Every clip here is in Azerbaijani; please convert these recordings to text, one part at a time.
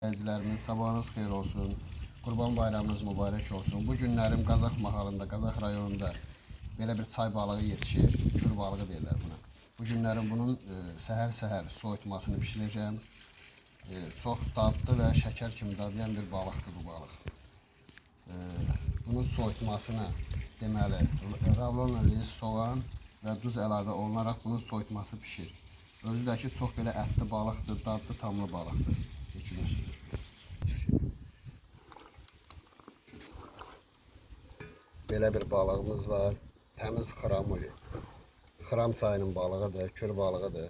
İzləyicilərimiz sabahınız xeyir olsun. Qurban bayramınız mübarək olsun. Bu günlərim Qazax mahalında, Qazax rayonunda belə bir çay balığı yetişir. Kür balığı deyirlər buna. Bu günlərim bunun səhər-səhər soyutmasını pişirəcəm. Çox dadlı və şəkər kimi dadayan bir balıqdır bu balıq. Bunun soyutmasına deməli ravlonla lis, soğan və duz əlavə olunaraq bunun soyutması pişir. Özü də ki çox belə ətli balıqdır, dadlı tamlı balıqdır. Belə bir balığımız var. Təmiz xramuli. Xram çayının balığıdır, kür balığıdır.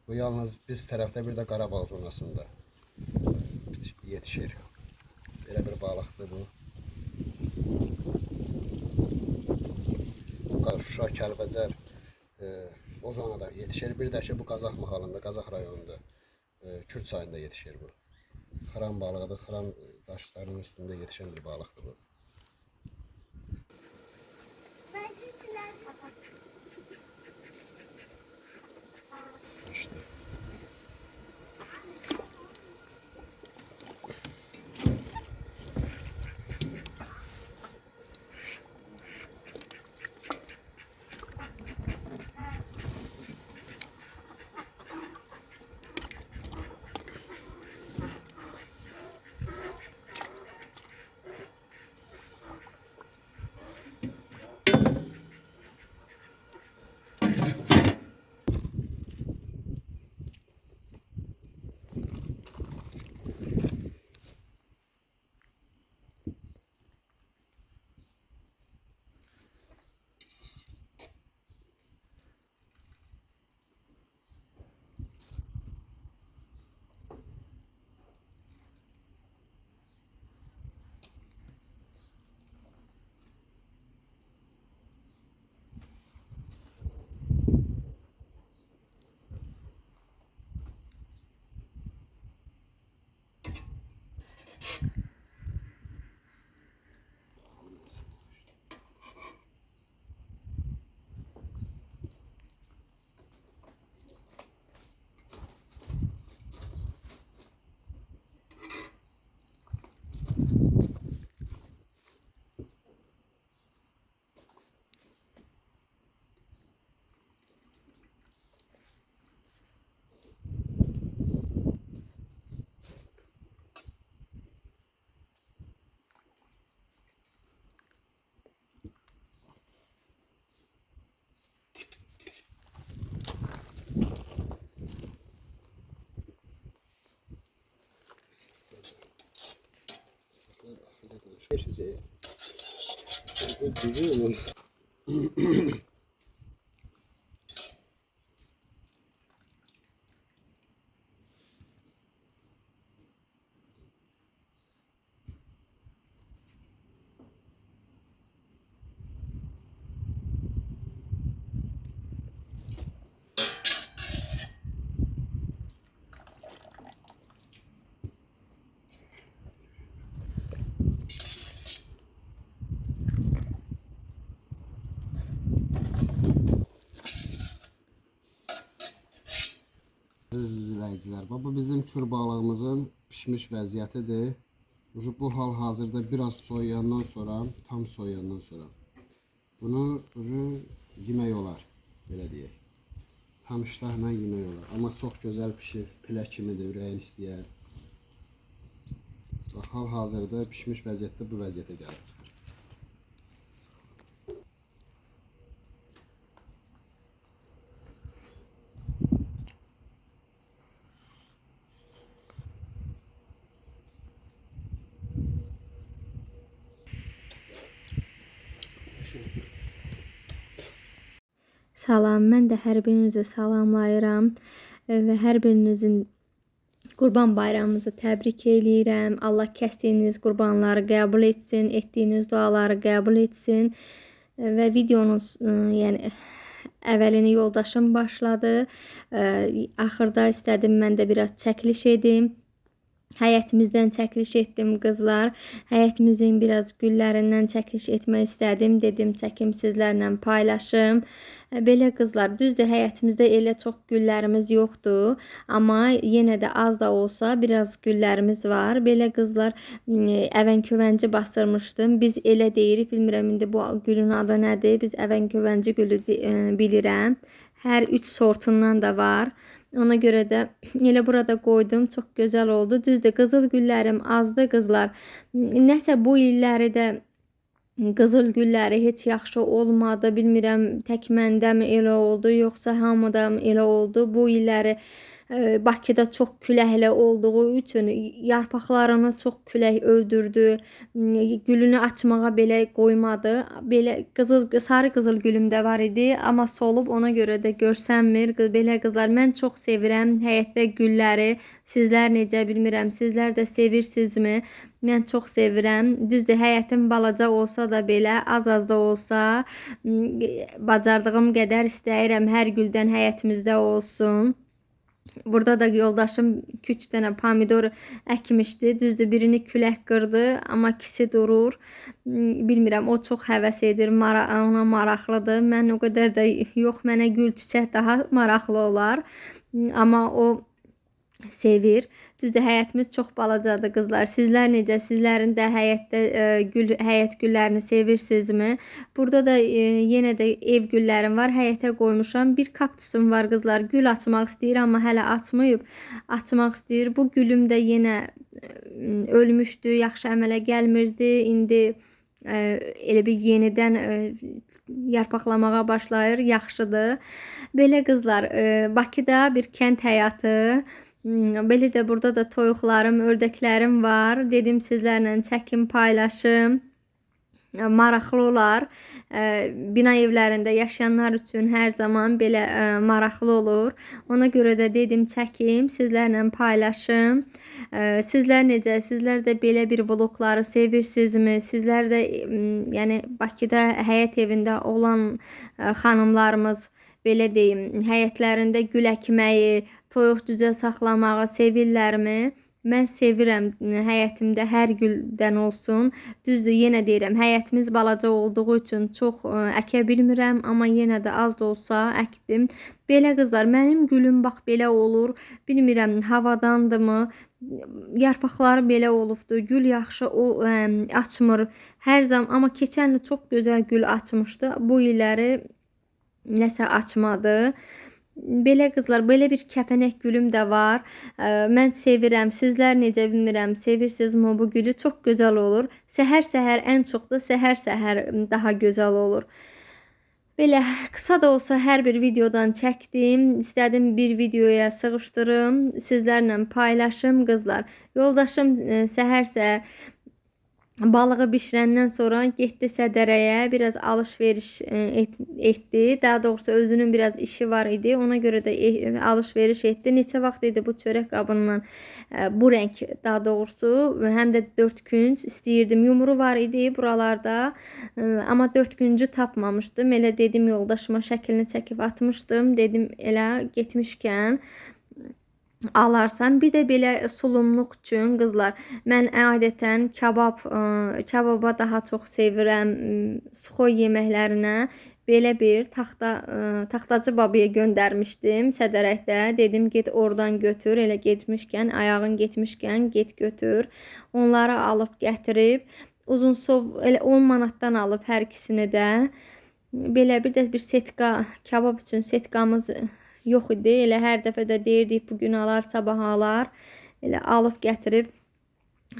Bu yalnız biz tərəfdə bir də Qarabağ zonasında yetişir. Belə bir balıqdır bu. Şuşa, Kəlbəcər o zonada yetişir. Bir də ki bu Qazax mahalında, Qazax rayonunda Kür çayında yetişir bu. Xram balığıdır, xram daşlarının üstündə yetişən bir balıqdır bu. İşte. İzləyicilər, bu bizim kür balığımızın pişmiş vəziyyətidir. Bu hal-hazırda biraz soyuyandan sonra, tam soyuyandan sonra bunu yemək olar, belə deyək. Tam iştahla yemək olar. Amma çox gözəl pişir, pilək kimidir, ürəyin istəyər. Hal-hazırda pişmiş vəziyyətdə bu vəziyyətə gəlib çıxır. Salam, mən də hər birinizi salamlayıram və hər birinizin Qurban bayramınızı təbrik edirəm. Allah kəsdiyiniz qurbanları qəbul etsin, etdiyiniz duaları qəbul etsin və videonun yəni əvvəlini yoldaşım başladı. Axırda istədim mən də biraz çəkiliş edim. Həyətimizdən çəkiliş etdim qızlar. Həyətimizin biraz güllərindən çəkiliş etmək istədim. Dedim çəkim sizlərlə paylaşım. Belə qızlar, düzdür, həyətimizdə elə çox güllərimiz yoxdur, amma yenə də az da olsa biraz güllərimiz var. Belə qızlar, əvənkövənci basırmışdım. Biz elə deyirik, bilmirəm indi bu gülün adı nədir. Biz əvənkövənci gülü bilirəm. Hər 3 sortundan da var. Ona görə də elə burada qoydum. Çox gözəl oldu. Düzdür, qızıl güllərim azdı qızlar. Nəsə bu illəri də qızıl gülləri heç yaxşı olmadı. Bilmirəm tək məndə mi elə oldu, yoxsa hamıda mı elə oldu. Bu illəri Bakıda çox küləkli olduğu üçün yarpaqlarını çox külək öldürdü. Gülünü açmağa belə qoymadı. Belə sarı qızıl gülüm də var idi, amma solub, ona görə də görsənmir. Belə qızlar, mən çox sevirəm həyətdə gülləri. Sizlər necə, bilmirəm, sizlər də sevirsinizmi? Mən çox sevirəm. Düzdür, həyətim balaca olsa da belə, az da olsa, bacardığım qədər istəyirəm hər güldən həyətimizdə olsun. Burada da yoldaşım 2-3 dənə pomidor əkmişdi. Düzdür, birini külək qırdı, amma ikisi durur. Bilmirəm, o çox həvəs edir, ona maraqlıdır. Mən o qədər də yox, mənə gül çiçək daha maraqlı olar. Amma o sevir. Düzdür, həyətimiz çox balacadır qızlar. Sizlər necə? Sizlərin də həyətdə həyət güllərini sevirsinizmi? Burada da yenə də ev güllərim var. Həyətə qoymuşam. Bir kaktusum var qızlar. Gül açmaq istəyir, amma hələ açmayıb. Açmaq istəyir. Bu gülüm də yenə ölmüşdü. Yaxşı əmələ gəlmirdi. İndi elə bir yenidən yarpaqlamağa başlayır. Yaxşıdır. Belə qızlar, Bakıda bir kənd həyatı. Belə də burada da toyuqlarım, ördəklərim var. Dedim sizlərlə çəkim, paylaşım. Maraqlı olar. Bina evlərində yaşayanlar üçün hər zaman belə maraqlı olur. Ona görə də dedim çəkim, sizlərlə paylaşım. Sizlər necə? Sizlər də belə bir vlogları sevirsinizmi? Sizlər də yəni Bakıda həyət evində olan xanımlarımız, belə deyim, həyətlərində gül əkməyi, toyuq cücə saxlamağı sevirlərmi? Mən sevirəm həyətimdə hər güldən olsun. Düzdür, yenə deyirəm, həyətimiz balaca olduğu üçün çox əkə bilmirəm, amma yenə də az da olsa əkdim. Belə qızlar, mənim gülüm bax belə olur. Bilmirəm, havadandırmı? Yarpaqları belə olubdu. Gül yaxşı açmır hər zaman, amma keçən il çox gözəl gül açmışdı. Bu illəri nəsə açmadı. Belə qızlar, belə bir kəpənək gülüm də var. Mən sevirəm. Sizlər necə, bilmirəm, sevirsinizmi bu gülü? Çox gözəl olur. Səhər-səhər, ən çox da səhər-səhər daha gözəl olur. Belə qısa da olsa hər bir videodan çəkdim. İstədim bir videoya sığışdırım. Sizlərlə paylaşım qızlar. Yoldaşım səhər-səhər balığı bişirəndən sonra getdi Sədərəyə, biraz alış-veriş etdi. Daha doğrusu özünün biraz işi var idi. Ona görə də alış-veriş etdi. Neçə vaxt idi bu çörək qabından bu rəng, daha doğrusu həm də 4 künc istəyirdim. Yumru var idi buralarda, amma 4 küncü tapmamışdım. Elə dedim yoldaşıma, şəklini çəkib atmışdım. Dedim elə getmişkən alarsan. Bir də belə sulumluq üçün qızlar, mən adətən kababa daha çox sevirəm. Suxoy yeməklərinə belə bir taxtacı babaya göndərmişdim Sədərəkdə. Dedim get oradan götür, elə getmişkən, ayağın getmişkən get götür. Onları alıb gətirib uzunsov elə 10 manatdan alıb hər ikisini də. Belə bir də bir setka, kabab üçün setkamız yox idi. Elə hər dəfə də deyirdik bugün alar, sabah alar. Elə alıb gətirib,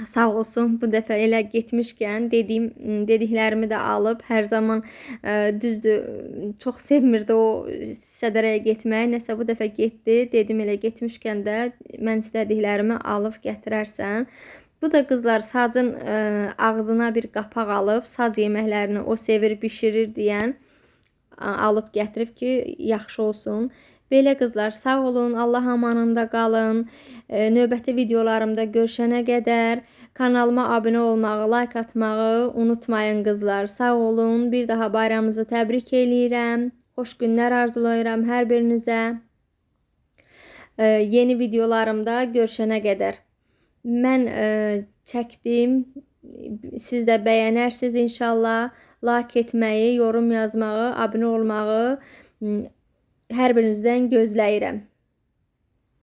sağ olsun, bu dəfə elə getmişkən dediklərimi də alıb. Hər zaman düzdür, çox sevmirdi o Sədərəyə getmək. Nəsə bu dəfə getdi. Dedim elə getmişkən də mən istədiklərimi alıb gətirərsən. Bu da qızlar sacın ağzına bir qapaq alıb, sac yeməklərini o sevir, bişirir deyən alıb gətirib ki, yaxşı olsun. Belə qızlar, sağ olun, Allah amanında qalın. Növbəti videolarımda görüşənə qədər kanalıma abunə olmağı, like atmağı unutmayın qızlar. Sağ olun. Bir daha bayramınızı təbrik eləyirəm. Xoş günlər arzulayıram hər birinizə. Yeni videolarımda görüşənə qədər. Mən çəkdim. Siz də bəyənərsiniz inşallah. Like etməyi, yorum yazmağı, abunə olmağı Hər birinizdən gözləyirəm.